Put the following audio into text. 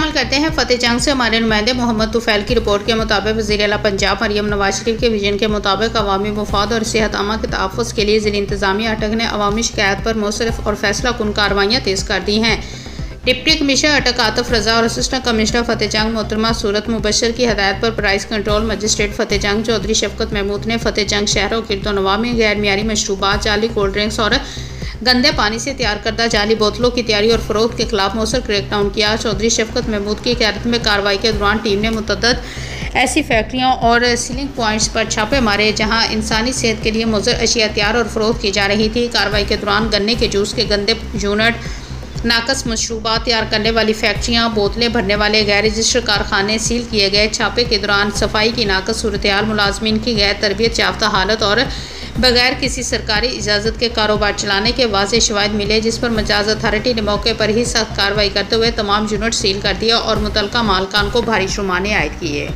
शामिल करते हैं। फतेह जंग से हमारे नुमाइंदे मोहम्मद तुफैल की रिपोर्ट के मुताबिक वज़ीर आला पंजाब मरियम नवाज शरीफ के विजन के मुताबिक अवामी मफाद और सेहत आमा के तहफ़्फ़ुज़ के लिए ज़िला इंतज़ामिया अटक ने अवामी शिकायत पर मुसरफ और फैसला कुन कार्रवाइयाँ तेज़ कर दी हैं। डिप्टी कमिश्नर अटक आतिफ रज़ा और असिस्टेंट कमिश्नर फतेह जंग मोहतरमा सूरत मुबशर की हदायत पर प्राइस कंट्रोल मजिस्ट्रेट फतेह जंग चौधरी शफकत महमूद ने फतेह जंग शहर और गिरदोनवा में गैर मियारी मशरूबात, जाली कोल्ड ड्रिंक्स और गंदे पानी से तैयार करदा जाली बोतलों की तैयारी और फ़रोख्त के खिलाफ मौसर क्रैकडाउन किया। चौधरी शफकत महमूद की क़यादत में कार्रवाई के दौरान टीम ने मुतअद्दिद ऐसी फैक्ट्रियों और सीलिंग पॉइंट्स पर छापे मारे जहां इंसानी सेहत के लिए मुज़र अशिया तैयार और फ़रोख्त की जा रही थी। कार्रवाई के दौरान गन्ने के जूस के गंदे यूनिट, नाकस मशरूबात तैयार करने वाली फैक्ट्रियाँ, बोतलें भरने वाले गैर रजिस्टर्ड कारखाने सील किए गए। छापे के दौरान सफाई की नाकस सूरत-ए-हाल, मुलाजमीन की गैर तरबियत याफ्ता हालत और बगैर किसी सरकारी इजाज़त के कारोबार चलाने के वाज़ेह शवाहिद मिले, जिस पर मजाज अथॉरिटी ने मौके पर ही सख्त कार्रवाई करते हुए तमाम यूनिट सील कर दिया और मुतल्लिका मालिकान को भारी जुर्माने आयद किए।